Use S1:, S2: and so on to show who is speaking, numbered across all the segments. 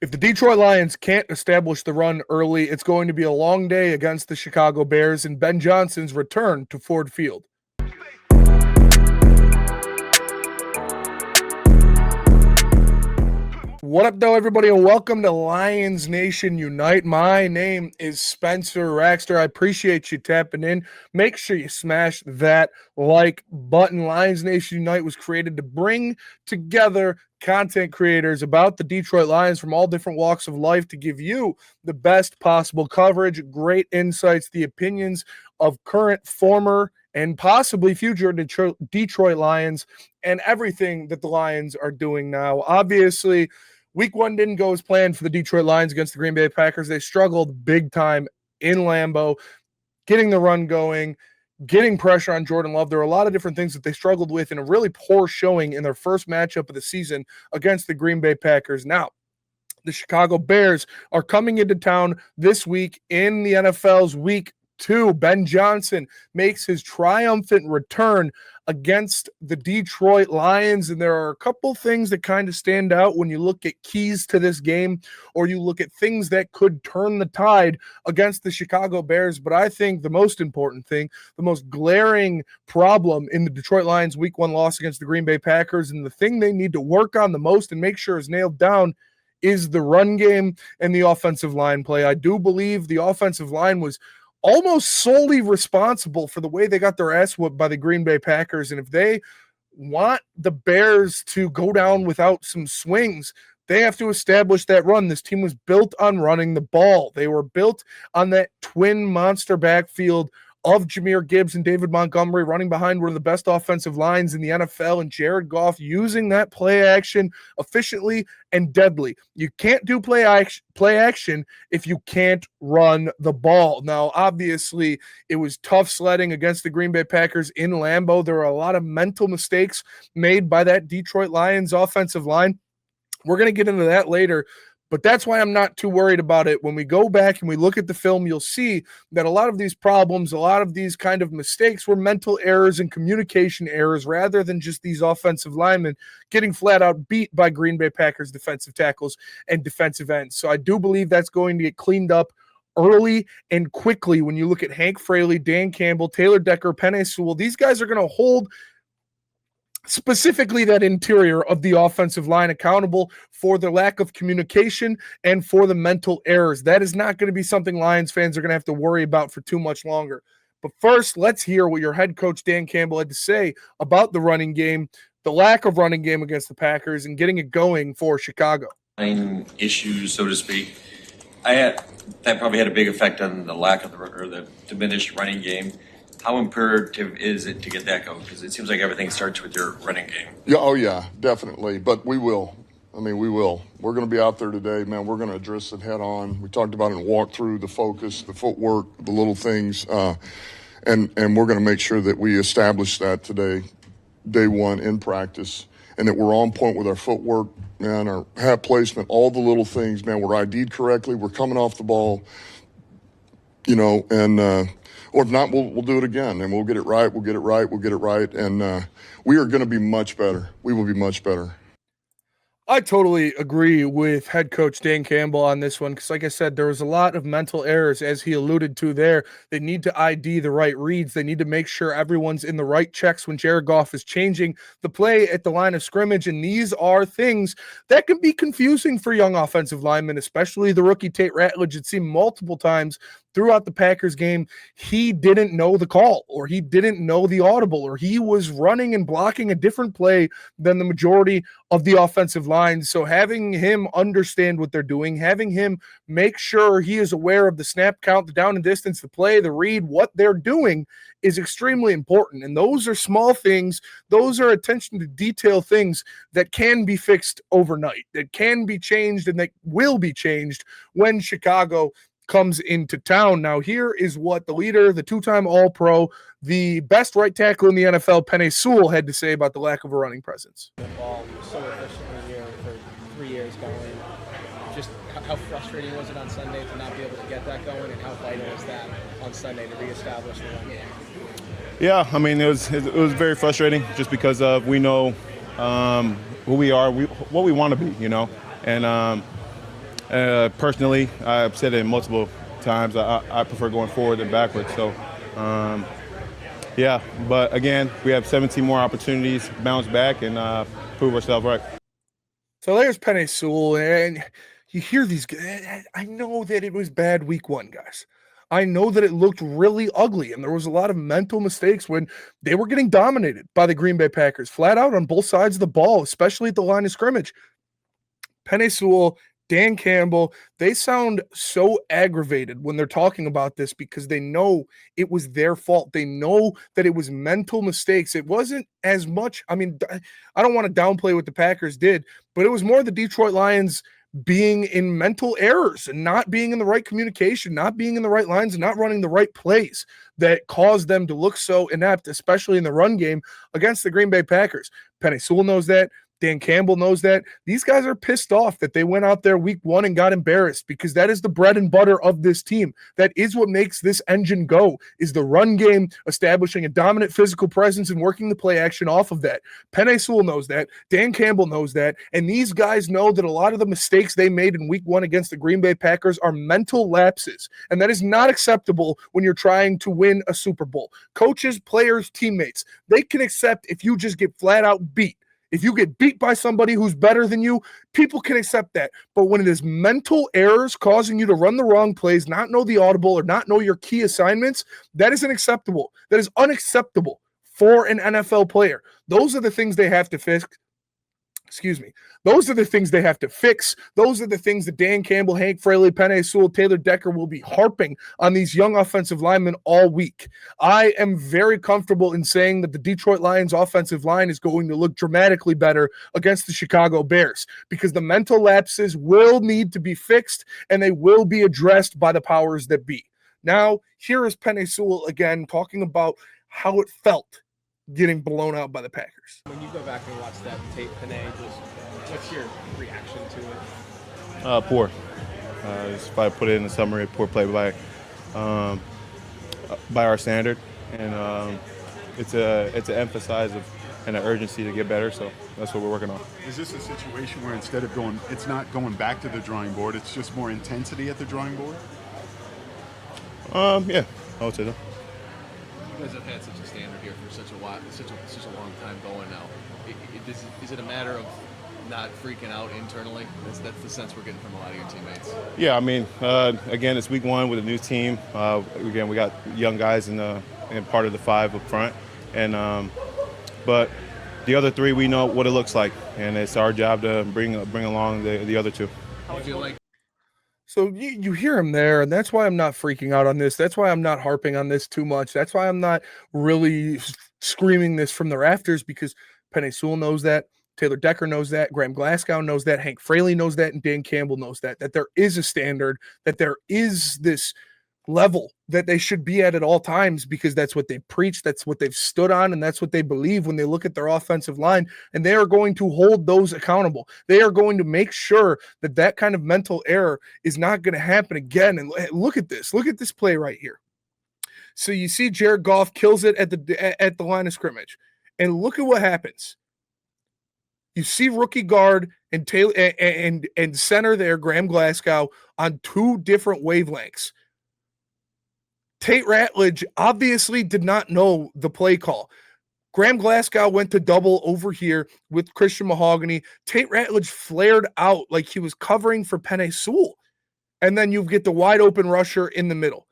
S1: If the Detroit Lions can't establish the run early, it's going to be a long day against the Chicago Bears and Ben Johnson's return to Ford Field. What up, though, everybody, and welcome to Lions Nation Unite. My name is Spencer Raxter. I appreciate you tapping in. Make sure you smash that like button. Lions Nation Unite was created to bring together content creators about the Detroit Lions from all different walks of life to give you the best possible coverage, great insights, the opinions of current, former, and possibly future Detroit Lions, and everything that the Lions are doing now. Obviously, Week 1 didn't go as planned for the Detroit Lions against the Green Bay Packers. They struggled big time in Lambeau, getting the run going, getting pressure on Jordan Love. There were a lot of different things that they struggled with in a really poor showing in their first matchup of the season against the Green Bay Packers. Now, the Chicago Bears are coming into town this week in the NFL's Week 2. Ben Johnson makes his triumphant return against the Detroit Lions, and there are a couple things that kind of stand out when you look at keys to this game, or you look at things that could turn the tide against the Chicago Bears. But I think the most important thing, the most glaring problem in the Detroit Lions Week 1 loss against the Green Bay Packers, and the thing they need to work on the most and make sure is nailed down, is the run game and the offensive line play. I do believe the offensive line was almost solely responsible for the way they got their ass whooped by the Green Bay Packers. And if they want the Bears to go down without some swings, they have to establish that run. This team was built on running the ball. They were built on that twin monster backfield of Jahmyr Gibbs and David Montgomery running behind one of the best offensive lines in the NFL, and Jared Goff using that play action efficiently and deadly. You can't do play action if you can't run the ball. Now, obviously, it was tough sledding against the Green Bay Packers in Lambeau. There were a lot of mental mistakes made by that Detroit Lions offensive line. We're going to get into that later, but that's why I'm not too worried about it. When we go back and we look at the film, you'll see that a lot of these problems, a lot of these kind of mistakes were mental errors and communication errors rather than just these offensive linemen getting flat out beat by Green Bay Packers defensive tackles and defensive ends. So I do believe that's going to get cleaned up early and quickly. When you look at Hank Fraley, Dan Campbell, Taylor Decker, Penei Sewell, these guys are going to hold specifically that interior of the offensive line accountable for the lack of communication and for the mental errors. That is not going to be something Lions fans are going to have to worry about for too much longer. But first, let's hear what your head coach Dan Campbell had to say about the running game, the lack of running game against the Packers, and getting it going for Chicago.
S2: Issues, so to speak. That probably had a big effect on the lack of the diminished running game. How imperative is it to get that going? Because it seems like everything starts with your running game.
S3: Yeah, oh yeah, definitely. But we will. We will. We're going to be out there today, man. We're going to address it head on. We talked about it and walk through the focus, the footwork, the little things, and we're going to make sure that we establish that today, day one in practice, and that we're on point with our footwork, man, our hat placement, all the little things, man. We're ID'd correctly. We're coming off the ball, and or if not, we'll do it again, and we'll get it right. We'll get it right, and we are going to be much better. We will be much better.
S1: I totally agree with head coach Dan Campbell on this one because, like I said, there was a lot of mental errors, as he alluded to there. They need to ID the right reads. They need to make sure everyone's in the right checks when Jared Goff is changing the play at the line of scrimmage, and these are things that can be confusing for young offensive linemen, especially the rookie Tate Ratledge. It seemed multiple times throughout the Packers game, he didn't know the call, or he didn't know the audible, or he was running and blocking a different play than the majority of the offensive line. So having him understand what they're doing, having him make sure he is aware of the snap count, the down and distance, the play, the read, what they're doing is extremely important. And those are small things. Those are attention to detail things that can be fixed overnight, that can be changed, and that will be changed when Chicago comes into town. Now, here is what the leader, the two-time All-Pro, the best right tackle in the NFL, Penei Sewell, had to say about the lack of a running presence.
S4: The ball so efficiently here for 3 years going. Just how frustrating was it on Sunday to not be able to get that going, and how vital is that on Sunday to reestablish the run game?
S5: Yeah, it was very frustrating just because we know who we are, what we want to be, and Personally, I've said it multiple times. I prefer going forward than backwards. So, yeah. But again, we have 17 more opportunities, bounce back, and prove ourselves right.
S1: So there's Penei Sewell, and you hear these guys. I know that it was bad week one, guys. I know that it looked really ugly, and there was a lot of mental mistakes when they were getting dominated by the Green Bay Packers, flat out on both sides of the ball, especially at the line of scrimmage. Penei Sewell, Dan Campbell, they sound so aggravated when they're talking about this because they know it was their fault. They know that it was mental mistakes. It wasn't as much. I mean, I don't want to downplay what the Packers did, but it was more the Detroit Lions being in mental errors and not being in the right communication, not being in the right lines, and not running the right plays that caused them to look so inept, especially in the run game against the Green Bay Packers. Penei Sewell knows that. Dan Campbell knows that. These guys are pissed off that they went out there week one and got embarrassed because that is the bread and butter of this team. That is what makes this engine go, is the run game, establishing a dominant physical presence and working the play action off of that. Penei Sewell knows that. Dan Campbell knows that. And these guys know that a lot of the mistakes they made in week one against the Green Bay Packers are mental lapses. And that is not acceptable when you're trying to win a Super Bowl. Coaches, players, teammates, they can accept if you just get flat out beat. If you get beat by somebody who's better than you, people can accept that. But when it is mental errors causing you to run the wrong plays, not know the audible, or not know your key assignments, that is unacceptable. That is unacceptable for an NFL player. Those are the things they have to fix. Those are the things they have to fix. Those are the things that Dan Campbell, Hank Fraley, Penei Sewell, Taylor Decker will be harping on these young offensive linemen all week. I am very comfortable in saying that the Detroit Lions offensive line is going to look dramatically better against the Chicago Bears because the mental lapses will need to be fixed and they will be addressed by the powers that be. Now, here is Penei Sewell again talking about how it felt getting blown out by the Packers.
S4: When you go back and watch that tape, Penei, just what's your reaction to it?
S5: Poor. Just if I put it in the summary, poor play by our standard, and it's an emphasize of and an urgency to get better. So that's what we're working on.
S6: Is this a situation where instead of it's not going back to the drawing board, it's just more intensity at the drawing board?
S5: Yeah, I would say so.
S7: You guys have had such a standard here for such a while, such a long time going now. Is it a matter of not freaking out internally? That's the sense we're getting from a lot of your teammates.
S5: Yeah, I mean, again, it's week one with a new team. Again, we got young guys in part of the five up front, and but the other three, we know what it looks like, and it's our job to bring along the other two.
S7: How do you like?
S1: So you hear him there, and that's why I'm not freaking out on this. That's why I'm not harping on this too much. That's why I'm not really screaming this from the rafters, because Penei Sewell knows that, Taylor Decker knows that, Graham Glasgow knows that, Hank Fraley knows that, and Dan Campbell knows that there is a standard, that there is this level that they should be at all times, because that's what they preach, that's what they've stood on, and that's what they believe when they look at their offensive line, and they are going to hold those accountable. They are going to make sure that that kind of mental error is not going to happen again. And look at this play right here. So you see Jared Goff kills it at the line of scrimmage, and look at what happens. You see rookie guard and Taylor and center there, Graham Glasgow, on two different wavelengths. Tate Ratledge obviously did not know the play call. Graham Glasgow went to double over here with Christian Mahogany. Tate Ratledge flared out like he was covering for Penei Sewell. And then you get the wide open rusher in the middle.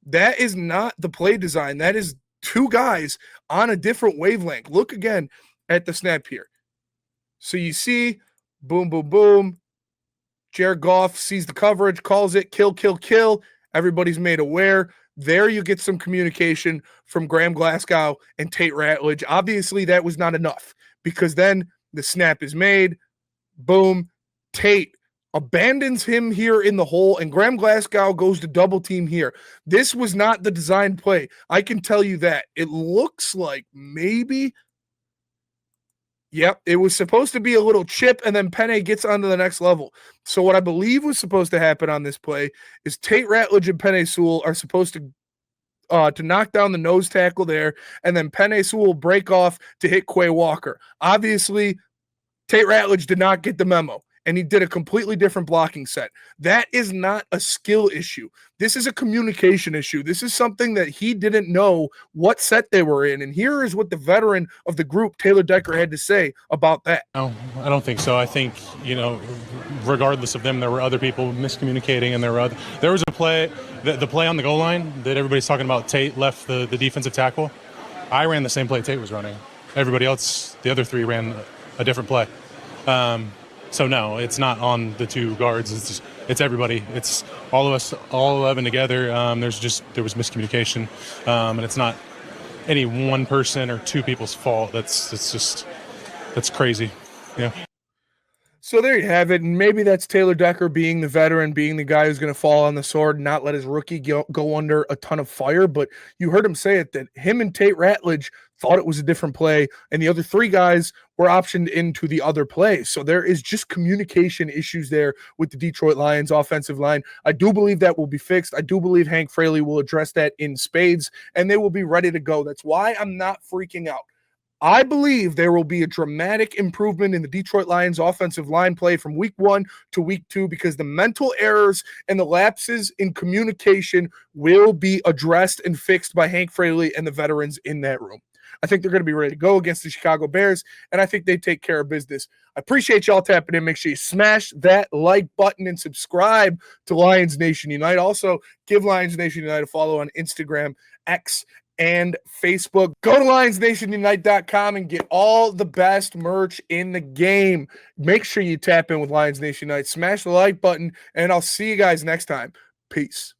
S1: That is not the play design. That is two guys on a different wavelength. Look again at the snap here. So you see, boom, boom, boom. Jared Goff sees the coverage, calls it, kill, kill, kill. Everybody's made aware. There you get some communication from Graham Glasgow and Tate Ratledge. Obviously, that was not enough, because then the snap is made. Boom. Tate abandons him here in the hole, and Graham Glasgow goes to double team here. This was not the design play. I can tell you that. It looks like maybe, yep, it was supposed to be a little chip, and then Penei gets on to the next level. So what I believe was supposed to happen on this play is Tate Ratledge and Penei Sewell are supposed to knock down the nose tackle there, and then Penei Sewell break off to hit Quay Walker. Obviously, Tate Ratledge did not get the memo, and he did a completely different blocking set. That is not a skill issue. This is a communication issue. This is something that he didn't know what set they were in. And here is what the veteran of the group, Taylor Decker, had to say about that.
S8: No, I don't think so. I think, regardless of them, there were other people miscommunicating, and there was a play, the play on the goal line that everybody's talking about. Tate left the defensive tackle. I ran the same play Tate was running. Everybody else, the other three, ran a different play. So no, it's not on the two guards. It's everybody. It's all of us, all 11 together. There was miscommunication, and it's not any one person or two people's fault. That's crazy. Yeah.
S1: So there you have it. And maybe that's Taylor Decker being the veteran, being the guy who's going to fall on the sword and not let his rookie go under a ton of fire. But you heard him say it, that him and Tate Ratledge thought it was a different play, and the other three guys were optioned into the other play. So there is just communication issues there with the Detroit Lions offensive line. I do believe that will be fixed. I do believe Hank Fraley will address that in spades, and they will be ready to go. That's why I'm not freaking out. I believe there will be a dramatic improvement in the Detroit Lions offensive line play from week 1 to week 2 because the mental errors and the lapses in communication will be addressed and fixed by Hank Fraley and the veterans in that room. I think they're going to be ready to go against the Chicago Bears, and I think they take care of business. I appreciate y'all tapping in. Make sure you smash that like button and subscribe to Lions Nation Unite. Also, give Lions Nation Unite a follow on Instagram, X, and Facebook. Go to LionsNationUnite.com and get all the best merch in the game. Make sure you tap in with Lions Nation Unite. Smash the like button, and I'll see you guys next time. Peace.